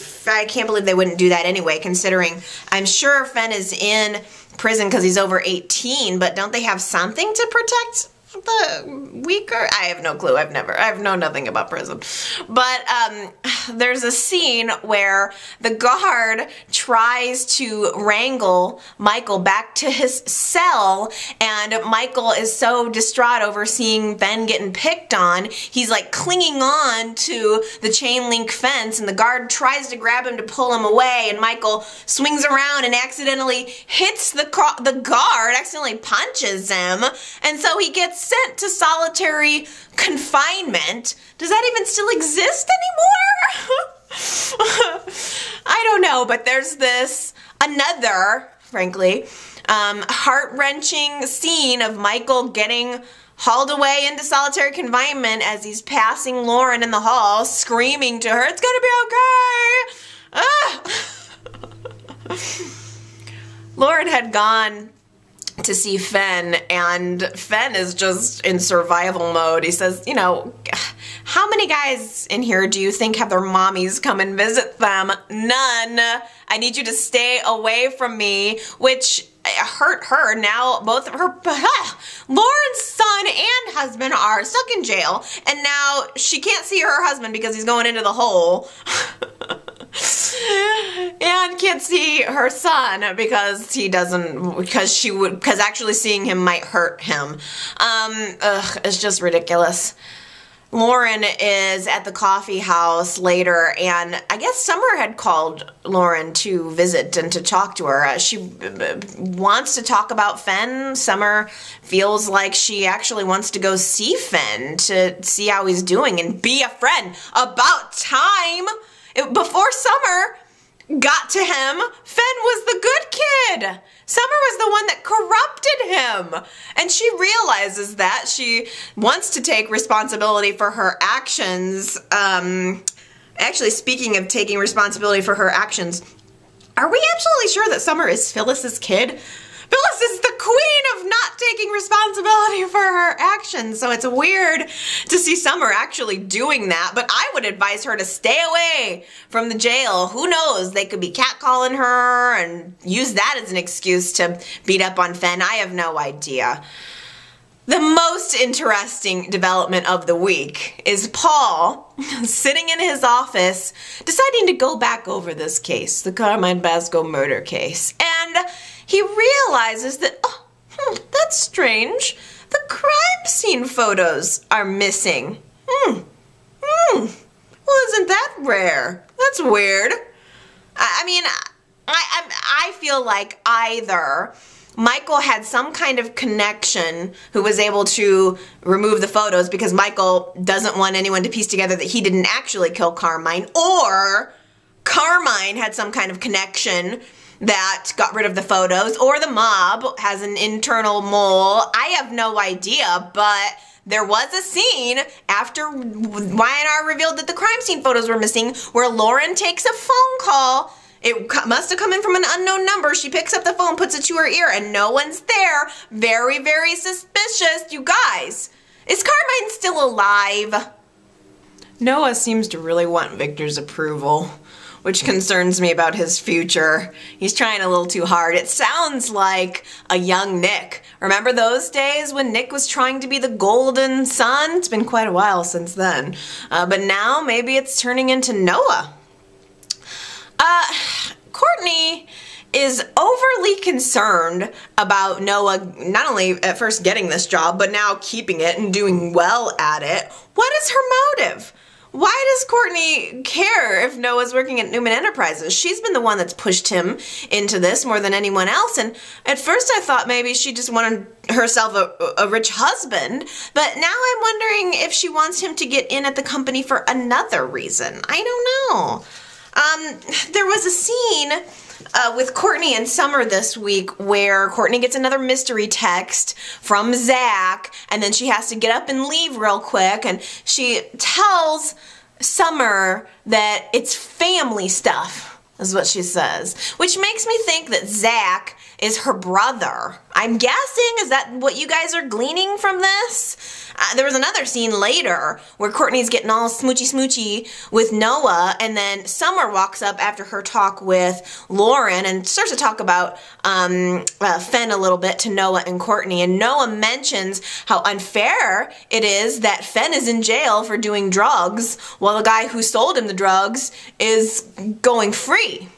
can't believe they wouldn't do that anyway, considering I'm sure Fenn is in prison because he's over 18, but don't they have something to protect the weaker? I have no clue. I've known nothing about prison. But there's a scene where the guard tries to wrangle Michael back to his cell, and Michael is so distraught over seeing Fenn getting picked on, he's like clinging on to the chain link fence, and the guard tries to grab him to pull him away, and Michael swings around and accidentally hits the guard, accidentally punches him, and so he gets sent to solitary confinement. Does that even still exist anymore? I don't know, but there's this another, frankly, heart-wrenching scene of Michael getting hauled away into solitary confinement as he's passing Lauren in the hall, screaming to her, "It's gonna be okay!" Lauren had gone to see Fenn, and Fenn is just in survival mode. He says, you know, how many guys in here do you think have their mommies come and visit them? None. I need you to stay away from me, which hurt her. Now both of her, Lauren's son and husband are stuck in jail, and now she can't see her husband because he's going into the hole. And can't see her son because because actually seeing him might hurt him. It's just ridiculous. Lauren is at the coffee house later, and I guess Summer had called Lauren to visit and to talk to her. She wants to talk about Fenn. Summer feels like she actually wants to go see Fenn to see how he's doing and be a friend. About time! Before Summer got to him, Fenn was the good kid. Summer was the one that corrupted him. And she realizes that. She wants to take responsibility for her actions. Actually, speaking of taking responsibility for her actions, are we absolutely sure that Summer is Phyllis's kid? Phyllis is the queen of not taking responsibility for her actions, so it's weird to see Summer actually doing that, but I would advise her to stay away from the jail. Who knows? They could be catcalling her and use that as an excuse to beat up on Fenn. I have no idea. The most interesting development of the week is Paul sitting in his office deciding to go back over this case, the Carmine Basco murder case, and he realizes that, that's strange. The crime scene photos are missing. Well, isn't that rare? That's weird. I feel like either Michael had some kind of connection who was able to remove the photos because Michael doesn't want anyone to piece together that he didn't actually kill Carmine, or Carmine had some kind of connection that got rid of the photos, or the mob has an internal mole. I have no idea, but there was a scene after Y&R revealed that the crime scene photos were missing where Lauren takes a phone call It must have come in from an unknown number. She picks up the phone, puts it to her ear, and no one's there. Very, very suspicious. You guys, is Carmine still alive? Noah seems to really want Victor's approval, which concerns me about his future. He's trying a little too hard. It sounds like a young Nick. Remember those days when Nick was trying to be the golden son? It's been quite a while since then. But now maybe it's turning into Noah. Courtney is overly concerned about Noah not only at first getting this job, but now keeping it and doing well at it. What is her motive? Why does Courtney care if Noah's working at Newman Enterprises? She's been the one that's pushed him into this more than anyone else, and at first I thought maybe she just wanted herself a rich husband, but now I'm wondering if she wants him to get in at the company for another reason. I don't know. There was a scene with Courtney and Summer this week where Courtney gets another mystery text from Zach, and then she has to get up and leave real quick, and she tells Summer that it's family stuff, is what she says, which makes me think that Zach is her brother. I'm guessing, is that what you guys are gleaning from this? There was another scene later where Courtney's getting all smoochy with Noah, and then Summer walks up after her talk with Lauren and starts to talk about Fenn a little bit to Noah and Courtney, and Noah mentions how unfair it is that Fenn is in jail for doing drugs while the guy who sold him the drugs is going free.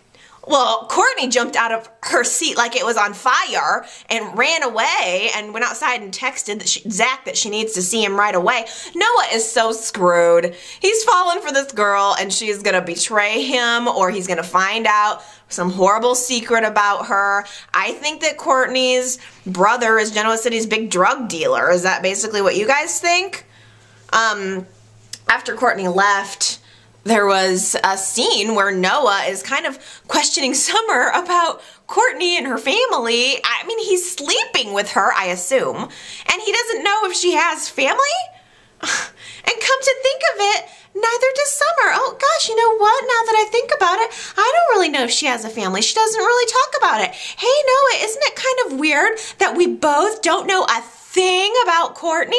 Well, Courtney jumped out of her seat like it was on fire and ran away and went outside and texted Zach that she needs to see him right away. Noah is so screwed. He's fallen for this girl, and she's going to betray him, or he's going to find out some horrible secret about her. I think that Courtney's brother is Genoa City's big drug dealer. Is that basically what you guys think? After Courtney left, there was a scene where Noah is kind of questioning Summer about Courtney and her family. I mean, he's sleeping with her, I assume, and he doesn't know if she has family? And come to think of it, neither does Summer. Oh gosh, you know what? Now that I think about it, I don't really know if she has a family. She doesn't really talk about it. Hey Noah, isn't it kind of weird that we both don't know a thing about Courtney?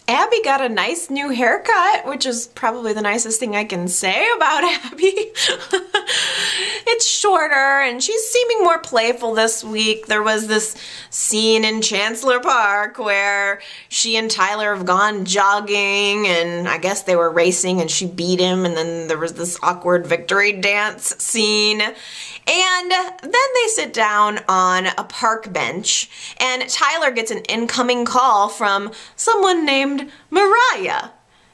Abby got a nice new haircut, which is probably the nicest thing I can say about Abby. It's shorter, and she's seeming more playful this week. There was this scene in Chancellor Park where she and Tyler have gone jogging, and I guess they were racing, and she beat him, and then there was this awkward victory dance scene. And then they sit down on a park bench, and Tyler gets an incoming call from someone named Mariah.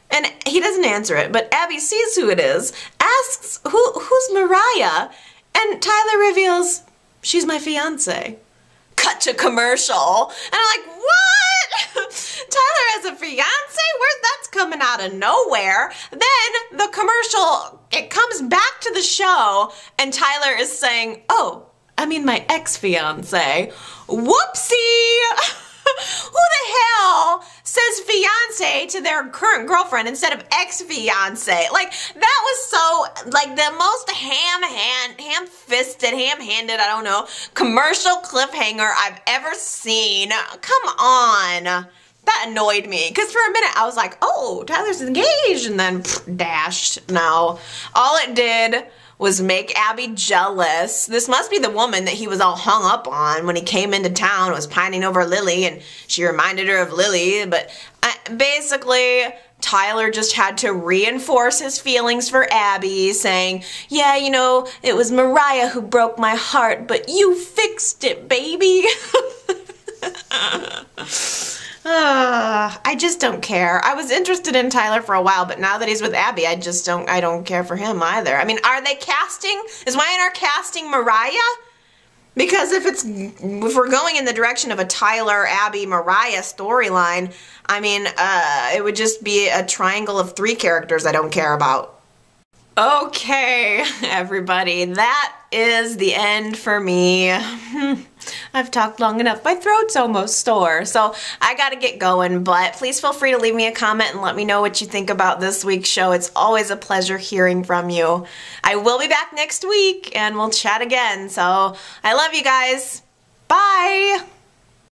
And he doesn't answer it, but Abby sees who it is, asks, who's Mariah? And Tyler reveals, she's my fiance. Cut to commercial. And I'm like, what? Tyler has a fiance? That's coming out of nowhere. Then the commercial, it comes back to the show, and Tyler is saying, oh, I mean my ex-fiance. Whoopsie! Who the hell says fiance to their current girlfriend instead of ex-fiance? Like, that was so, like, the most ham-fisted, ham-handed, I don't know, commercial cliffhanger I've ever seen. Come on. That annoyed me, because for a minute I was like, oh, Tyler's engaged, and then dashed. No. All it did was make Abby jealous. This must be the woman that he was all hung up on when he came into town, was pining over Lily, and she reminded her of Lily. But basically, Tyler just had to reinforce his feelings for Abby, saying, yeah, you know, it was Mariah who broke my heart, but you fixed it, baby. I just don't care. I was interested in Tyler for a while, but now that he's with Abby, I don't care for him either. I mean, are they casting? Is Y&R casting Mariah? Because if we're going in the direction of a Tyler, Abby, Mariah storyline, I mean, it would just be a triangle of 3 characters I don't care about. Okay, everybody, that is the end for me. I've talked long enough. My throat's almost sore, so I gotta get going, but please feel free to leave me a comment and let me know what you think about this week's show. It's always a pleasure hearing from you. I will be back next week, and we'll chat again, so I love you guys. Bye!